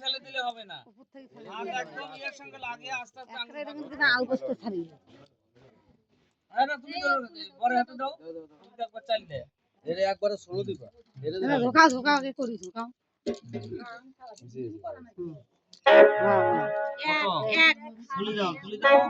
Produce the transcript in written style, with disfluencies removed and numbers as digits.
ফেলে দিলে হবে না, একদম এর সঙ্গে লাগিয়ে আস্তে আস্তে পরে হাতে দাও, একবার চাইলে এরে একবারে ষোলো দিবা, ধোকা ধোকা করি ধোকা তুলে যাও তুলে যাও।